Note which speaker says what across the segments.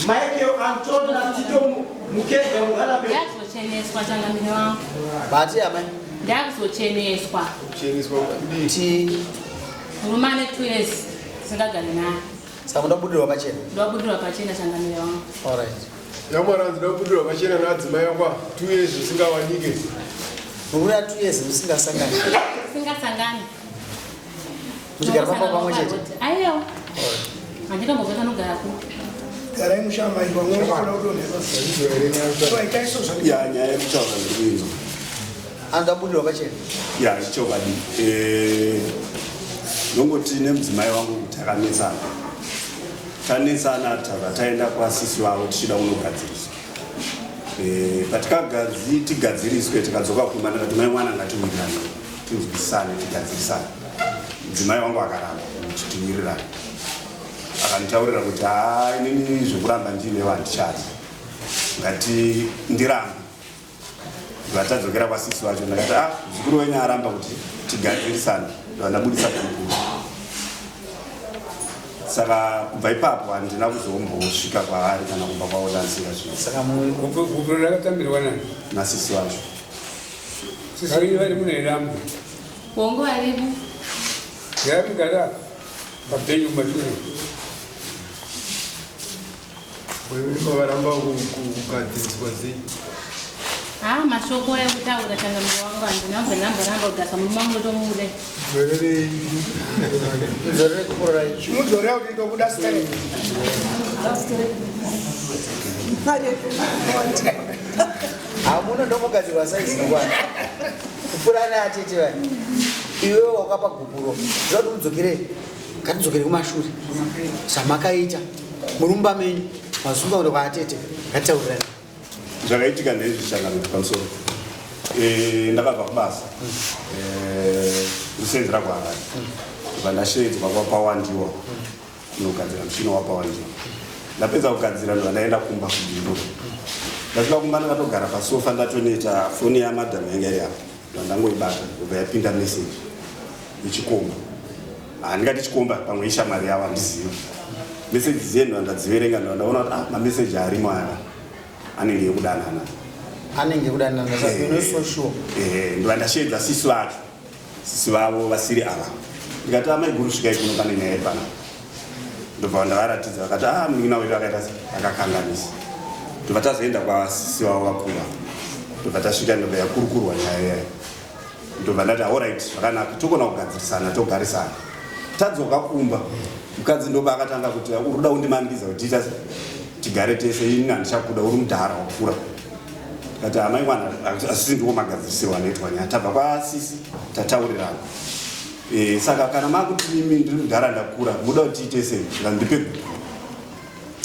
Speaker 1: Michael Antonio Tito Mukeke Mugalabe.
Speaker 2: That's what Chinese was on the wrong.
Speaker 3: But yeah, man.
Speaker 2: That's what Chinese was.
Speaker 4: Chinese was.
Speaker 3: Tea.
Speaker 2: Woman 2 years. Sagagalina.
Speaker 3: Some double do a machine.
Speaker 2: Double do a pachina Sangamio.
Speaker 3: All right.
Speaker 4: Yamara double do a machine and adds my 2 years to sing our niggas.
Speaker 3: We are 2 years in Singa Sangan.
Speaker 2: Singa Sangan.
Speaker 3: You get a papa one.
Speaker 2: I know. I think I'm going to go.
Speaker 1: Karamushamba ibongo kolodone. So I can so
Speaker 5: ya nya mchana ngizo.
Speaker 3: Anda budu wabache.
Speaker 5: Ya ichobadi. Ngoti nemzimai wangu kutakanisana. Kanisana taenda kwa sisi wao tishida unogadzirisa. Katika tigadziriswe tikadzoka kumana kuti mai mwana ngati mwirani. Tuzwisane tigadzirisane. Mzimai wangu akaramba kuchitimirira. Akanitaurira kuti inini zvekuramba ndine vandichazi ngati ndirambe vatadzokera kwasisi wacho ndakati zvikuru wenyu aramba kuti tigadzirisane vandabudisa kukuru saka kubva ipapo handina kuzombosvika kwaari kana kubva kwaodansira zvino
Speaker 3: saka
Speaker 6: kukuru rakatambirwa nani
Speaker 5: nasisi wacho
Speaker 6: sisi wenyu vari munerambo
Speaker 2: Wongo aribu.
Speaker 6: yaramugara papenyu maturi
Speaker 4: Wewe varamba kugadziriswa sei?
Speaker 2: Mashoko ya kutaura changamiro wangu andinambe namba ugasa mumango tomude.
Speaker 3: Zore kupora.
Speaker 1: Chimuzore kuti ndokuda style.
Speaker 3: Amuna ndomugadzirwa size ngwana. Kupurana atete vani. Iwe wakapa gupuro. Zvodi udzokere. Katidzokere kumashuri. Samakaita. Murumba menyu. Mazumba ndo kwaatete. Ngataurana.
Speaker 5: Zvakaitika ndezvichangamira pamusoro. Ndakabva kubasa. Kusenzera kwaari. Vandashedzwa kwapawandiwa. Kunogadzira muchina wapawandiwa. Ndapedza kugadzira ndo ndaenda kumba kudimbo. Ndasvika kumba ndakatogara pasofa ndatoneta foni yamadhamu yanga iri apo. Ndangoibata kubva yapinda meseji ichikomba. Handingati chikomba pamwe ishamwari yavo handizivi. Meseji dzenu ndadziverenga ndaona kuti mameseji arimo aya anenge ekudanana.
Speaker 3: Anenge ekudanana so sure.
Speaker 5: Ndo ndashedza sisi vacho. Sisi vavo vasiri ava. Ndikati amaiguru svikai kuno pane nyaya pana. Ndobva ndavaratidza vakati munin'ina wedu akaita akakanganisa. Ndobva tazoenda kwasisi vavo vakura. Ndobva tasvika ndobva yakurukurwa nyaya yayo. Ndobva ndati alright zvakanaka tokona kugadzirisana togarisana. Tadzoka kumba mukadzi ndoba akatanga kuti uruda undimanikiza kuti tigare tese ini handichakuda uri mudhara wakura. Kati amai mwana asisi ndiko magadzirisirwa anoitwa nyaya tabva kwasisi tataurirana. Saka kana makuti imi ndiri mudhara ndakura muda kuti tiite sei ngandipe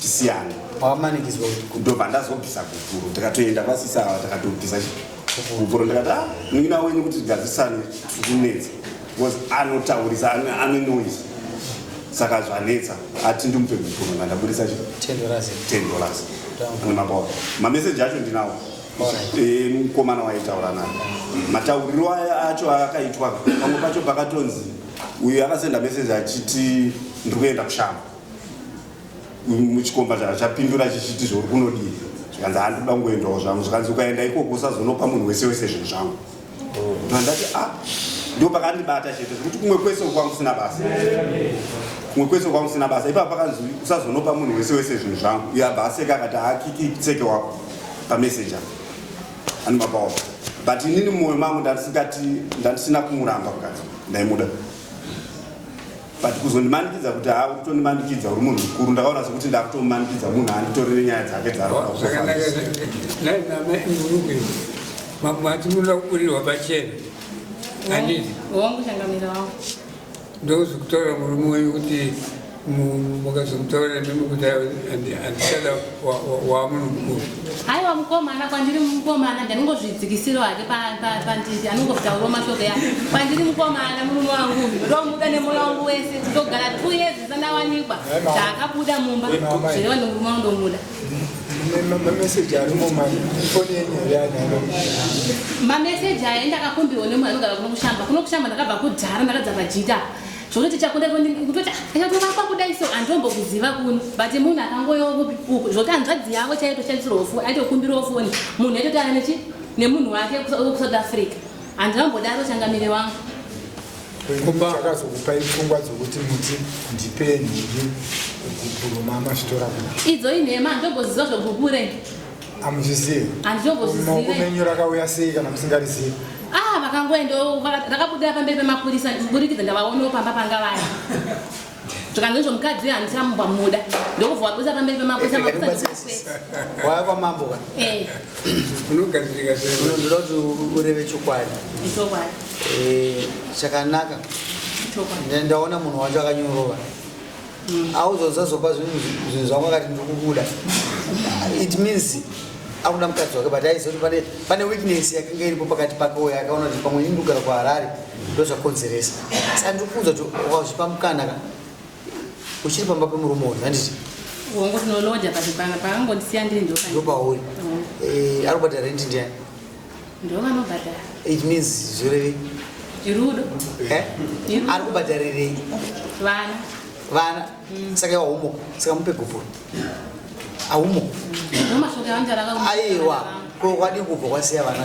Speaker 5: tisiyane.
Speaker 3: Wamanikidzwa kuti
Speaker 5: ndobva ndazobvisa gukuru tikatoenda kwasisi ava takatobvisa gukuru ndikati munin'ina wenyu kuti tigadzirisane tikunetsa because anotaurisa anonoisa. Saka zvanetsa ati ndimupe gukuru ngandabudisa $10 nemapawa mameseji acho ndinawo mukomana waitaura naye matauriro acho akaitwa pamwe pacho pakatonzi uyu akasenda meseji achiti ndiri kuenda kushamba muchikomba chapindura chichiti zvauri kunodii zvikanzi handinoda kungoendawo zvangu zvikanzi ukaenda ikoko usazonopa munhu wese wese zvinhu zvangu ndandati ndo pakandibata chete zvekuti kumwe kwese kwangu sina basa ipapo pakanzi usazonopa munhu wese wese zvinhu zvangu yabhaseka akati akiki tseke wako pameseji ani mapawa but inini mumwoyo mangu ndandisina kumuramba mukadzi ndaimuda but kuzondimanikiza kuti uri kutondimanikiza uri munhu mukuru ndakaona sekuti ndakutomumanikidza munhu anditorere nyaya dzake
Speaker 6: dzarmatimuda kuburirwa pachena anditi
Speaker 2: Wongo changamiro wangu.
Speaker 6: ndozvekutaura murume wenyu kuti mukazomutaurira mimi kuti andisada wamunhu mukuru.
Speaker 2: Haiwa mukomana kwandiri mukomana ndanongozvidzikisira hake panditi anongotaura mashoko ya kwandiri mukomana murume wangu ndomuda nemoyo wangu wese togara 2 years zisanawanikwa zvakabuda mumba zvireva ndomurume wangu ndomuda.
Speaker 4: Mameseji arimo mafoni yenyu yana.
Speaker 2: Mameseji aya ndakakumbirwa nemunhu anogara kuno kushamba ndakabva kudhara ndakadza pajita zvekuti chakunde kutoti achatomakwa kudai so andimbokuziva kuno but munhu akangoyo zvokuti hanzvadzi yavo chaitoshandisirwa foni aitokumbirawo foni munhu aitotana nemunhu wake kusouth africa handinambodaro changamire wangu
Speaker 1: chakazokupai pfungwa dzokuti muti ndipe nhiri guguru masvitora kuti
Speaker 2: idzo inhema handizomboziva zvogugure
Speaker 1: amuzvizivi
Speaker 2: handizombozizive
Speaker 1: maoko menyu rakauya sei kana musingarizivi
Speaker 2: vakangoendawo rakabudira pamberi pemapurisa kuburikidza ndavaonewo pamba panga vaya zvikanzi zvomukadzi handichamubva muda ndokubva wabudisa pamberi pemapurisa
Speaker 3: waya kwamambo ka
Speaker 6: unogadzirika sei
Speaker 3: ndoda kuti ureve chokwadi chakanaka ndaona munhu wacho akanyorova auzozazopa zvinhu zvako akati ndikukuda it means akuda mukadzi wake but aizoti pane weakness yakanga iripo pakati pake uyo akaona kuti pamwe indugara kuharare ndo zvakonzeresa saka ndikuudza kuti wakazvipa mukanaka uchiri pamba pemurume uyu handiti
Speaker 2: wongotinolodya pakangondisiya ndiri
Speaker 3: ndopauri ari kubhadhara rendi ndiani
Speaker 2: ndovanobhadhara
Speaker 3: it means zvorevei
Speaker 2: irudo
Speaker 3: ari kubhadharirei vana saka iwa saka mupe gupuro aumo aiwa kwadi kubva kwasiya vana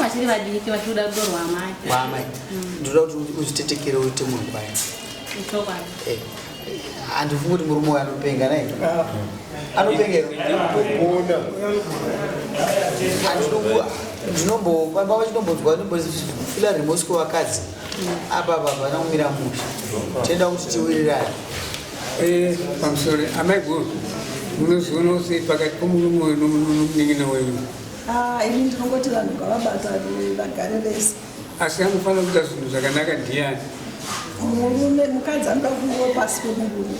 Speaker 2: vachiri vadiki vachida rudo
Speaker 3: rwamai ndoda kuti uzvitetekere uite munhu kwaya handifungi kuti murume uyo anopenga nai anopengero ndinombopamba vachinombodzwa fila remosco vakadzi apa vana kumira musha tenda kuti tiwirirani
Speaker 6: pamusoro amaiguru munoziona sei pakati pomurume uyu nomuning'ina wenyu
Speaker 7: ini ndinongoti vanhu ngavabata vagare vese
Speaker 6: asi anofanira kuita zvinhu zvakanaka ndiani
Speaker 7: murume mukadzi anoda kungowo pasi pemurume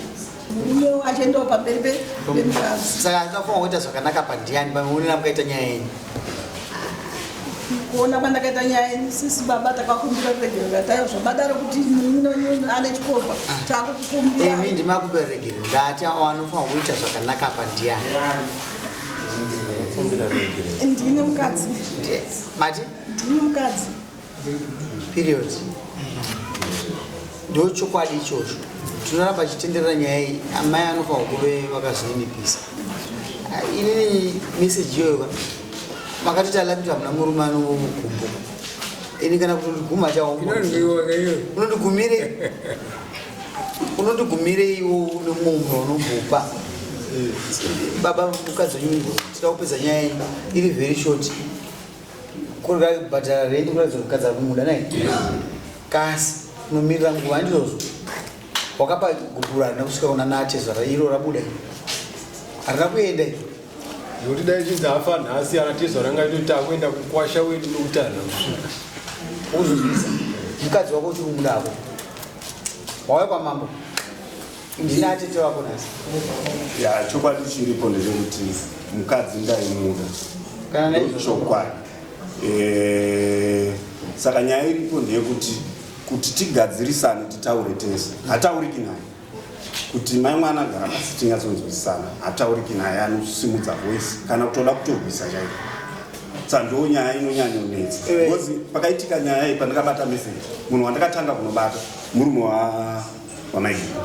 Speaker 7: murume achiendawo pamberi pemukadzi
Speaker 3: saka anofanira kuita zvakanaka pandiani pamuonera mukaita nyaya yenyu
Speaker 7: kuona kwandakaita nyaya yenyu sisi baba takakumbira kuregerera taiwo zvabadaro kuti ane chikomba takukumbira
Speaker 3: imi ndimakupe regerero ndati anofanira kuita zvakanaka pandiani
Speaker 7: ndine mukadzi
Speaker 3: mati
Speaker 7: ndine mukadzi
Speaker 3: period ndo chokwadi ichocho tinoramba chitenderera nyaya iyi amai anofanira kuve vakazvininipisa inini meseji iyoyo makatoti alapita muna murume anokumbuka ini kana kuti ndiguma unondigumire iwo nemunhu unombopa baba mukadzi wenyu tida kupedza nyaya yenyu iri very short kurika bhadhara rendi kuratidza kuti mukadzi ari kumuda nai kasi unomirira nguva handizvozvo wakapa guguru harina kusvika kuna natezvara iro rabuda harina kuenda
Speaker 4: nokuti dai chinzi afa nhasi anatezwa rangaitoti akuenda kukwasha wedu nokuti harina kusvika
Speaker 3: uzozvisa mukadzi wako uchiri kumudako wauya kwamambo ndina atete wako nhasi
Speaker 5: chokwadi chiripo ndechekuti mukadzi ndaimuda
Speaker 3: kana
Speaker 5: chokwadi saka nyaya iripo ndeyekuti kuti tigadzirisane titaure tese hatauriki naye kuti mai mwana agara pasi tinyatsonzwisana hatauriki naye anosimudza voisi kana kutoda kutorwisa chaiko saka ndo nyaya inonyanyonetsa because pakaitika nyaya iyi pandakabata meseji munhu wandakatanga kunobata murume wamaiguru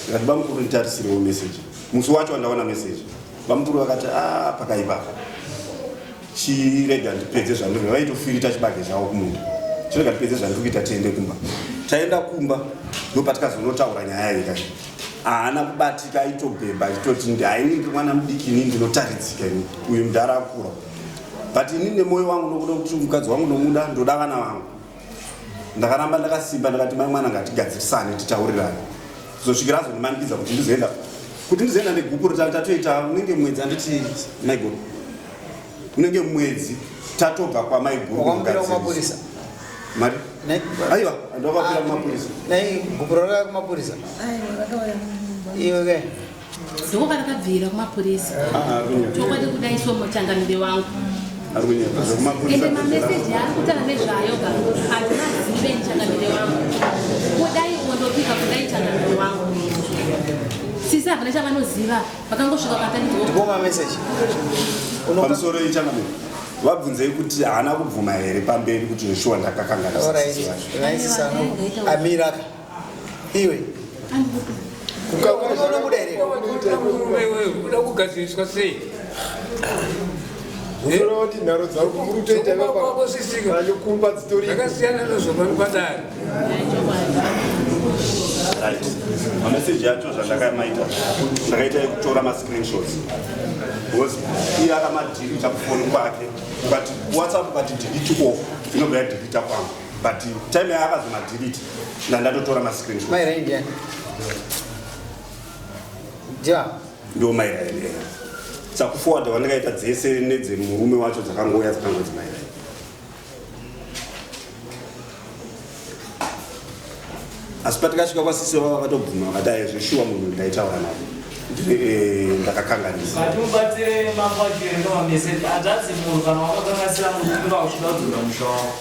Speaker 5: ndikati bamukuru nditarisirewo meseji musi wacho wandaona meseji bamukuru vakati pakaipapa chirega ndipedze zvandiri vaitofirita chibage chavo kumunda chirega ndipedze zvandiri kuita tiende kumba taenda kumba ndopatikazondotaura nyaya iyi kai haana kubatika aitobhemba achitoti hainindi mwana mudikini ndinotaridzika ini uyu mudhara akura but ini nemoyo wangu nokuda kuti mukadzi wangu nomuda ndoda vana vangu ndakaramba ndakasimba ndakati mai mwana ngatigadzirisane titaurirane kuzosvikira azondimanikidza kuti ndizoenda negupuro tatoita unenge mwedzi anditi maiguru unenge mwedzi tatobva kwamaiguru mari aiwa andakapira kumapurisa
Speaker 3: nai gupuro raka kumapurisa iwe ke
Speaker 2: ndoko karakabvira kumapurisa chokwadi kudai somochangamire wangu ende mameseji ari kutaura nezvayo handinazive nchangamire wangu kudai wondopika kudai changamire wangu sisi havana chavanoziva vakangosvika
Speaker 3: pakataioma meseji
Speaker 5: pamusoro ichangamire vabvunzei kuti haana kubvuma here pamberi kuti neshuwa ndakakanganisa
Speaker 3: amiraka iwe ukaona kudaireka
Speaker 6: uda kugadziriswa sei
Speaker 4: unoona kuti nharo dzako muri kutoita vanokumba dzitori
Speaker 6: akasiyana nezvopanopadari
Speaker 5: mameseji yacho zvandakamaita ndakaita yekutora mascreenshots because iye akamadhirita kufoni kwake ukati whatsapp ukati delete off inobva yadelita kwangu but time yaakazomadhirita ndandatotora mascreenshot
Speaker 3: mairaindia ja
Speaker 5: ndo mairaini sakuforward wandakaita dzese nedzemurume wacho dzakangoya dzakangodzi mairaini asi patikasvika kwasisi vava vakatobvuma vakati aizveshuwa munhu ndaitaura navo ndakakanganisa
Speaker 8: mubatsire mangwajire ndomamesedi hanzvadzi munhu kana wakakanganisira murume wauchida kudzoka musha wavo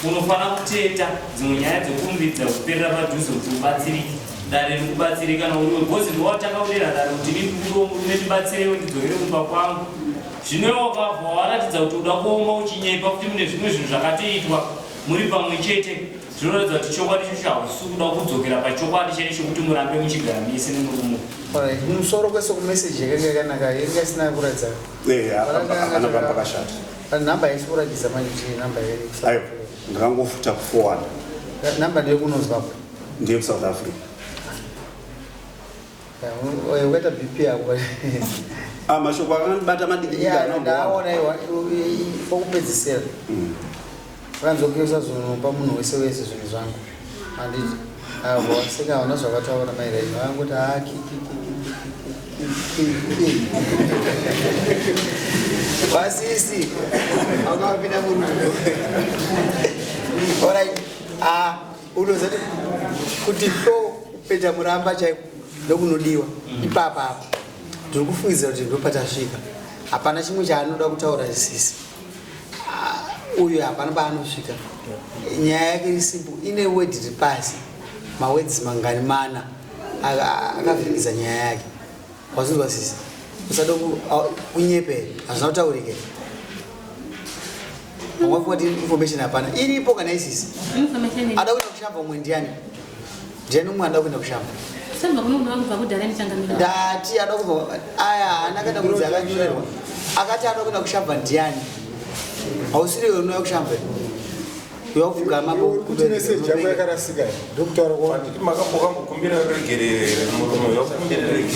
Speaker 8: unofanira kuteta dzimwe nyaya dzekurumbidza kuperera padhuze kuti ubatsirike dare rikubatsirika kana uriwe bhozi ndowatanga kudera dare kuti murume ndibatsirewo ndidzokere kumba kwangu zvino wakabva waratidza kuti uda kuoma uchinyepa kuti mune zvimwe zvinhu zvakatoitwa muri pamwe chete zvinoratidza kuti chokwadi ichocho hausi kuda kudzokera pachokwadi chene chokuti murambe muchigara mese nemurume
Speaker 3: musoro kwese kumeseji yakanga yakanaka yanga isina kuratidza
Speaker 5: anobva pakashata
Speaker 3: namba yaisi kuratidza manje kuti namba
Speaker 5: ayo ndakangofuta kuforward
Speaker 3: namba ndeyekunozvapo
Speaker 5: ndeyekuSouth Africa
Speaker 3: ukaita bp yako
Speaker 5: mashoko akandibata
Speaker 3: ndaona pokupedzisira vanzokesa zvinomba munhu wese wese zvinhu zvangu handiti seka hauna zvakataura mairaini vangoti vasisi akapinda munhu orit unoza kuti hlo kupeta muramba chaiko ndokunodiwa ipapapo ndiri kufungidzira kuti ndopatasvika hapana chimwe chaanoda kutaura sisi uyu hapana paanosvika nyaya yake isimple ine wedi iri pasi mawedzi mangani mana akavhiringidza nyaya yake wazvinzwa sisi usada kunyepera hazvina kutaurike wangafungati information hapana iripo kana isisi ada kuenda kushamba umwe ndiani umwe ada kuenda kushamba ndati ada kubva aya anakaenda kunzi akanyorerwa akati ada kuenda kushamba ndiani hausiri iwe unouya kushamba yokufuga
Speaker 4: kuti meseji yako yakarasika ndokutaura kwanditi
Speaker 9: makambokambokumbira regerere murume yokumbira regerere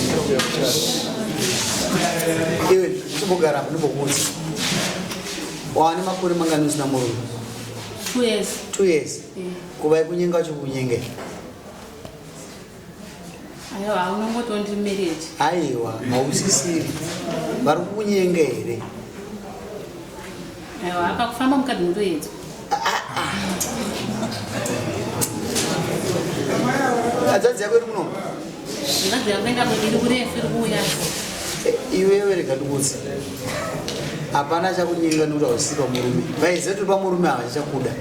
Speaker 3: iwe chimbogara ndimbokuudza waane makore mangani usina murume 2 years kuva ikunyenga chikunyenge
Speaker 2: aiwa unongotondi marriage
Speaker 3: aiwa hausisiri vari kukunyenga here
Speaker 2: aiwa apa kufamba mukadzi mutoedza
Speaker 3: adzadzi yako iri kuno
Speaker 2: mukadzi yako enda iri kurefu iri kuuya
Speaker 3: iwewe rega ndikudza hapana chakunyenga nokuti hausipa murume vaiziva tiri pamurume hava chichakuda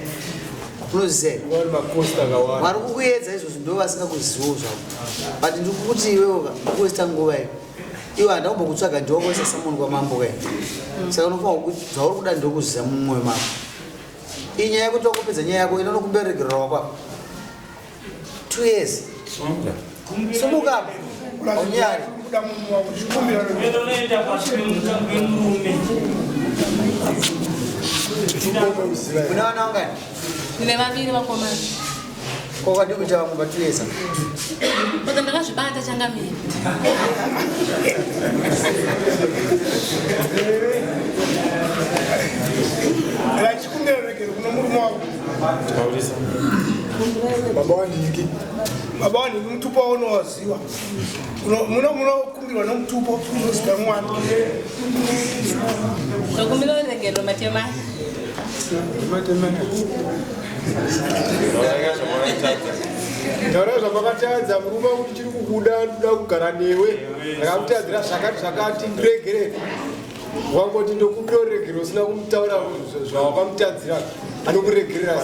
Speaker 3: unoziva vari kukuedza izvozvo ndo vasingakuziviwo zvavo but ndikukuti iwewe kuwesta nguva iyo iwe handakumbo kutsvaga ndiwakuwesa samunhu kwamambo kaya saka unofanira kuti zvauri kuda ndokuziva mumwoyo mako iyi nyaya yekuti wakupedza nyaya yako inonokumberegerera wakwapo 2 years sumuka aunyari
Speaker 8: unoenda pasi pemurume
Speaker 3: une vana vangani
Speaker 2: ine vaviri vakomana
Speaker 3: kwakadi kuita vamwe vatuyesa
Speaker 2: ota ndakazvibata changamiri
Speaker 1: chikumbirarekero kuno murume wako baba wandiki mutupo waunowaziva munokumbirwa nomutupo unozita mwana
Speaker 2: tokumbira uregero matemai
Speaker 4: taura zvapakatadza murume kuti chiri kukuda ndoda kugara newe akakutadzira zvakati ndiregerere wangoti ndokumbira uregero usina kumutaura zvawakamutadzira anokuregerera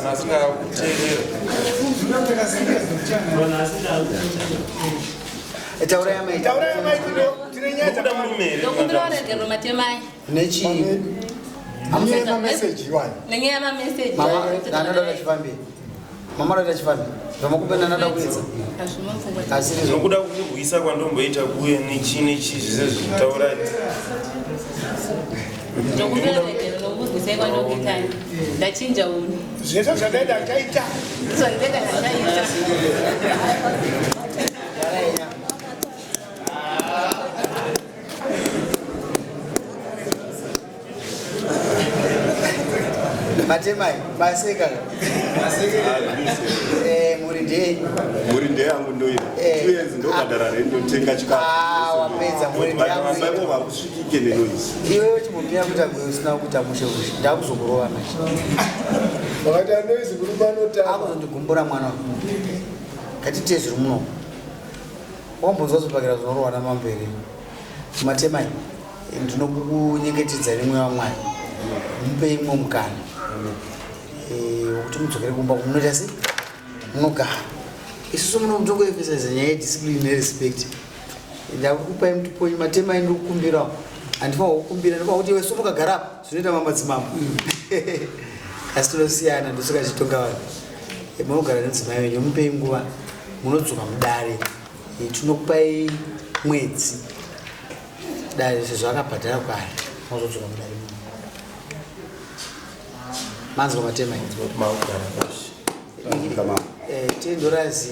Speaker 3: taura
Speaker 2: tokumbira uregero matemai
Speaker 3: nechii
Speaker 1: nenyaya yemameseji iwani
Speaker 2: nenyaya yemameseji
Speaker 3: anoda kuti chifambiri mama roita chifambi zvamakupenda nada kuedza asiri
Speaker 9: nokuda kukubwisa kwandomboita kuye nechine chizvize zvitaura
Speaker 2: ndokuberekera nokubudisai kwandokitani ndachinja uni
Speaker 1: zveshe zvadaida chaita
Speaker 2: zvandenda ndachaita
Speaker 3: matemai baseka
Speaker 5: muri ndeye yangu ndoira tuyenzi ndobhadhara rendotenga chikafu
Speaker 3: wapedza muri
Speaker 5: vamaivo vakusvikike nenoisi
Speaker 3: iwewe chimumira kuita usina kuita mushe ushe ndakuzokurova machi
Speaker 4: wakati anoizi kuruma anotama
Speaker 3: akuzondigumbura mwana katite zviri muno wambonzwa zopakira zvinorova namamberi matemai ndinokunyengetedza rimwe wamwari mupe imwe mukana wekuti mudzokere kumba munoita sei munogara isusu muno mutongoefesaiza nyaya yediscipline nerespect ndakukupai mutuponyi matemai ndikukumbirawo handifana kukumbira ndifana kuti iwe somukagara apa zvinoita mamadzimambo asi tinosiyana ndosoka chitonga vanhu munogara nedzimai wenyu mupei nguva munodzoka mudare tinokupai mwedzi dare sezvo akabhadhara kwaari mazodzoka mudare manzwa matemai tendorazi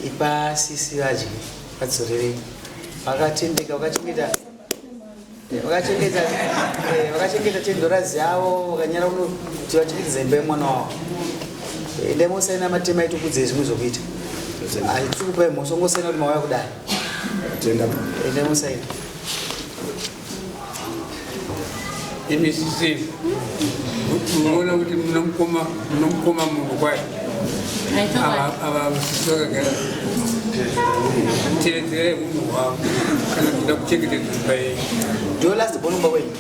Speaker 3: ipasisi vadyi vadzorerei vakatendeka vakachengeta tendorazi avo vakanyara uno kuti vachengetedza imba yemwana wavo ndaimusaina matema aitokudzai zvimwe zvokuita tikupai mhoso ngosaina kuti mauya kudai ndaimusaina
Speaker 6: imisisini munoona kuti munomukoma munhu kwayo ava musisi vakagara teedzere munhu wavo kana kuda kuchengetedza imba yenyu
Speaker 3: ndo last bonumba wenyu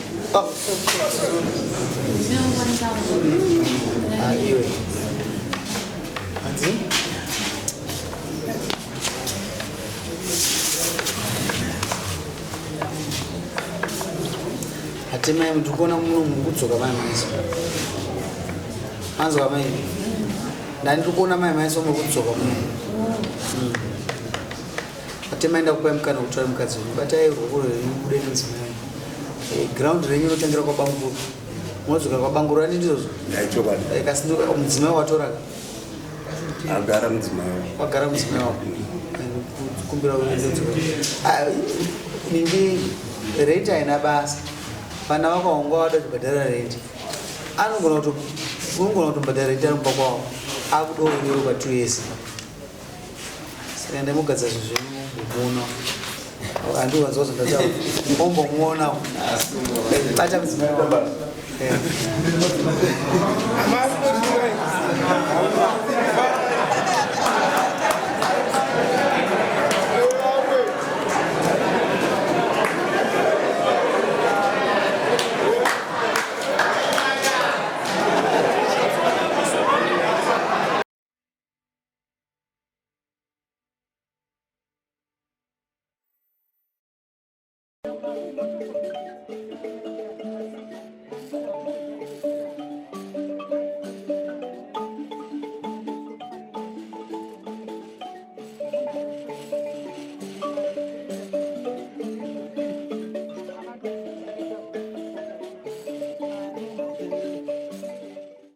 Speaker 3: iwe anzi atemai ndikuona muno mukudzoka mai maiso manzwa mai ndani ndikuona mai maiso mukudzoka muno atemai ndakupai mukana kutora mukadzi wenyu batai ruoko rwenyu bude nenzimai ground renyu inotangira kwabanguru munodzoka kwabanguru ani ndizvozvo kasi mudzimai watoraka
Speaker 5: agara mudzimai
Speaker 3: wagara mudzimai wako kumbira uendedzoka nindi rate haina basa vana vakaonga wada kubhadhara renti unogona kutobhadhara renti anomba kwavo akudorongero kwa 2 years saka ndaimugadza zvezvenyu muno handiwanzwa zvandata ombomuona bata mudzimai wako
Speaker 10: Thank you.